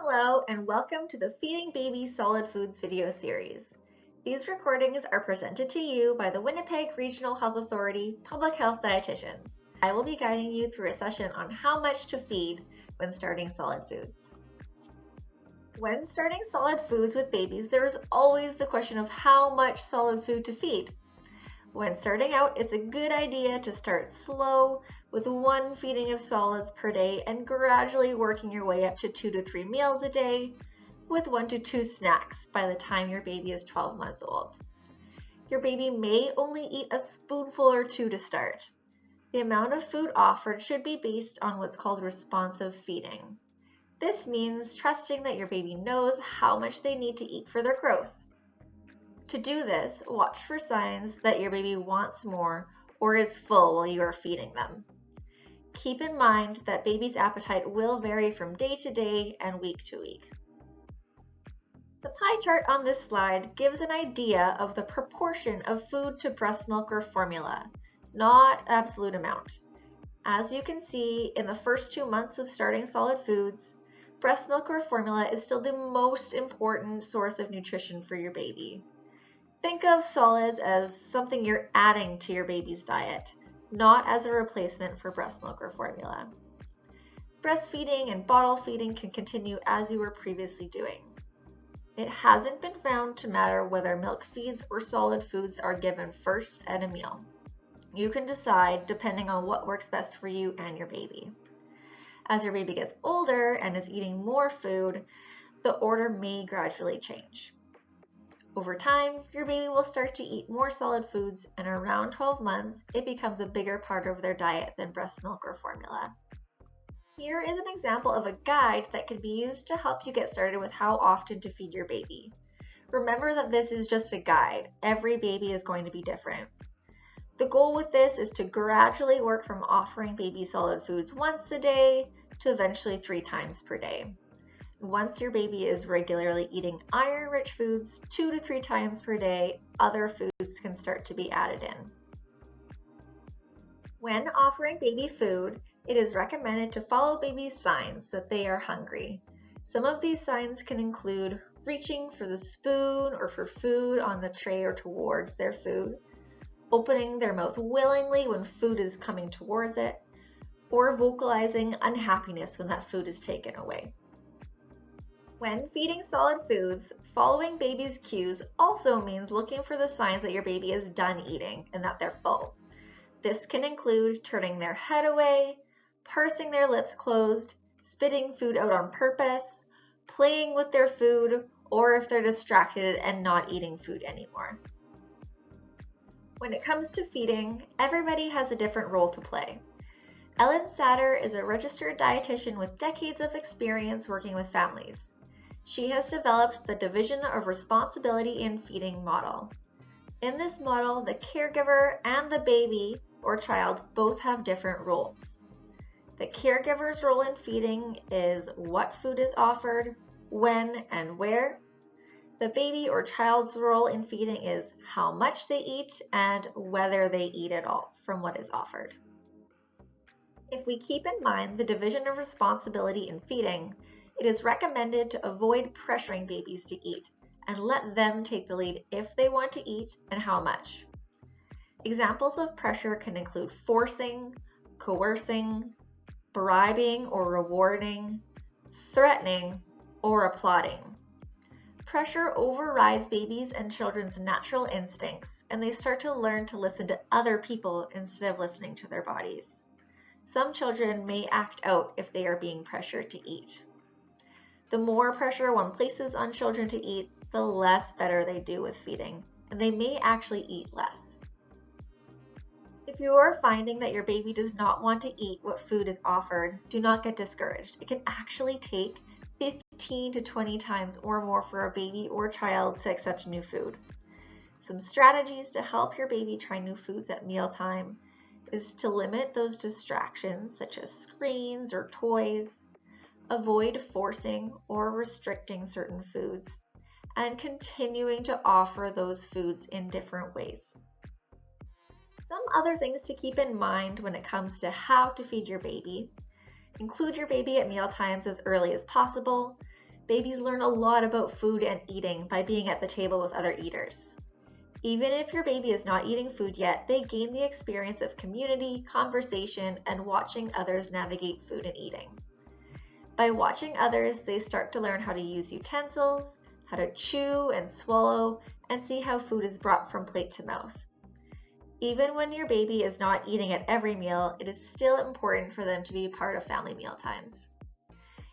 Hello and welcome to the Feeding Babies Solid Foods video series. These recordings are presented to you by the Winnipeg Regional Health Authority Public Health Dietitians. I will be guiding you through a session on how much to feed when starting solid foods. When starting solid foods with babies, there is always the question of how much solid food to feed. When starting out, it's a good idea to start slow with one feeding of solids per day and gradually working your way up to 2 to 3 meals a day with 1 to 2 snacks by the time your baby is 12 months old. Your baby may only eat a spoonful or two to start. The amount of food offered should be based on what's called responsive feeding. This means trusting that your baby knows how much they need to eat for their growth. To do this, watch for signs that your baby wants more or is full while you are feeding them. Keep in mind that baby's appetite will vary from day to day and week to week. The pie chart on this slide gives an idea of the proportion of food to breast milk or formula, not absolute amount. As you can see, in the first 2 months of starting solid foods, breast milk or formula is still the most important source of nutrition for your baby. Think of solids as something you're adding to your baby's diet, not as a replacement for breast milk or formula. Breastfeeding and bottle feeding can continue as you were previously doing. It hasn't been found to matter whether milk feeds or solid foods are given first at a meal. You can decide depending on what works best for you and your baby. As your baby gets older and is eating more food, the order may gradually change. Over time, your baby will start to eat more solid foods, and around 12 months, it becomes a bigger part of their diet than breast milk or formula. Here is an example of a guide that can be used to help you get started with how often to feed your baby. Remember that this is just a guide. Every baby is going to be different. The goal with this is to gradually work from offering baby solid foods once a day to eventually 3 times per day. Once your baby is regularly eating iron-rich foods 2 to 3 times per day, other foods can start to be added in. When offering baby food, it is recommended to follow baby's signs that they are hungry. Some of these signs can include reaching for the spoon or for food on the tray or towards their food, opening their mouth willingly when food is coming towards it, or vocalizing unhappiness when that food is taken away. When feeding solid foods, following baby's cues also means looking for the signs that your baby is done eating and that they're full. This can include turning their head away, pursing their lips closed, spitting food out on purpose, playing with their food, or if they're distracted and not eating food anymore. When it comes to feeding, everybody has a different role to play. Ellen Satter is a registered dietitian with decades of experience working with families. She has developed the Division of Responsibility in Feeding model. In this model, the caregiver and the baby or child both have different roles. The caregiver's role in feeding is what food is offered, when and where. The baby or child's role in feeding is how much they eat and whether they eat at all from what is offered. If we keep in mind the division of responsibility in feeding, it is recommended to avoid pressuring babies to eat and let them take the lead if they want to eat and how much. Examples of pressure can include forcing, coercing, bribing or rewarding, threatening, or applauding. Pressure overrides babies' and children's natural instincts, and they start to learn to listen to other people instead of listening to their bodies. Some children may act out if they are being pressured to eat. The more pressure one places on children to eat, the less better they do with feeding, and they may actually eat less. If you are finding that your baby does not want to eat what food is offered, do not get discouraged. It can actually take 15 to 20 times or more for a baby or child to accept new food. Some strategies to help your baby try new foods at mealtime is to limit those distractions such as screens or toys, avoid forcing or restricting certain foods, and continuing to offer those foods in different ways. Some other things to keep in mind when it comes to how to feed your baby Include your baby at meal times as early as possible. Babies learn a lot about food and eating by being at the table with other eaters. Even if your baby is not eating food yet, they gain the experience of community, conversation, and watching others navigate food and eating. By watching others, they start to learn how to use utensils, how to chew and swallow, and see how food is brought from plate to mouth. Even when your baby is not eating at every meal, it is still important for them to be part of family mealtimes.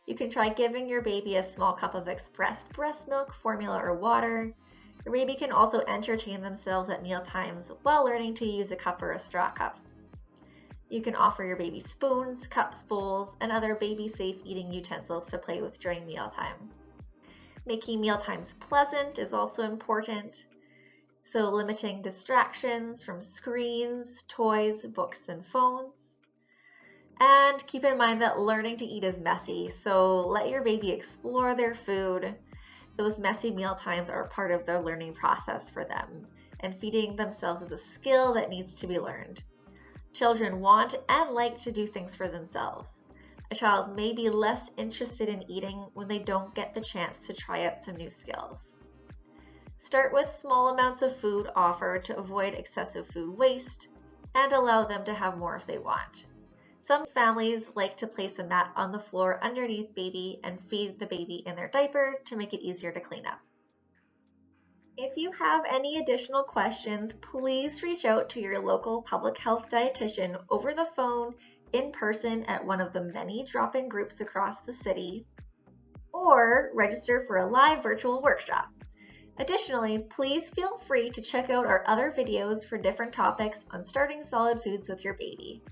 You can try giving your baby a small cup of expressed breast milk, formula, or water. Your baby can also entertain themselves at meal times while learning to use a cup or a straw cup. You can offer your baby spoons, cups, bowls, and other baby-safe eating utensils to play with during mealtime. Making mealtimes pleasant is also important, so limiting distractions from screens, toys, books, and phones. And keep in mind that learning to eat is messy, so let your baby explore their food. Those messy meal times are part of the learning process for them, and feeding themselves is a skill that needs to be learned. Children want and like to do things for themselves. A child may be less interested in eating when they don't get the chance to try out some new skills. Start with small amounts of food offered to avoid excessive food waste and allow them to have more if they want. Some families like to place a mat on the floor underneath baby and feed the baby in their diaper to make it easier to clean up. If you have any additional questions, please reach out to your local public health dietitian over the phone, in person at one of the many drop-in groups across the city, or register for a live virtual workshop. Additionally, please feel free to check out our other videos for different topics on starting solid foods with your baby.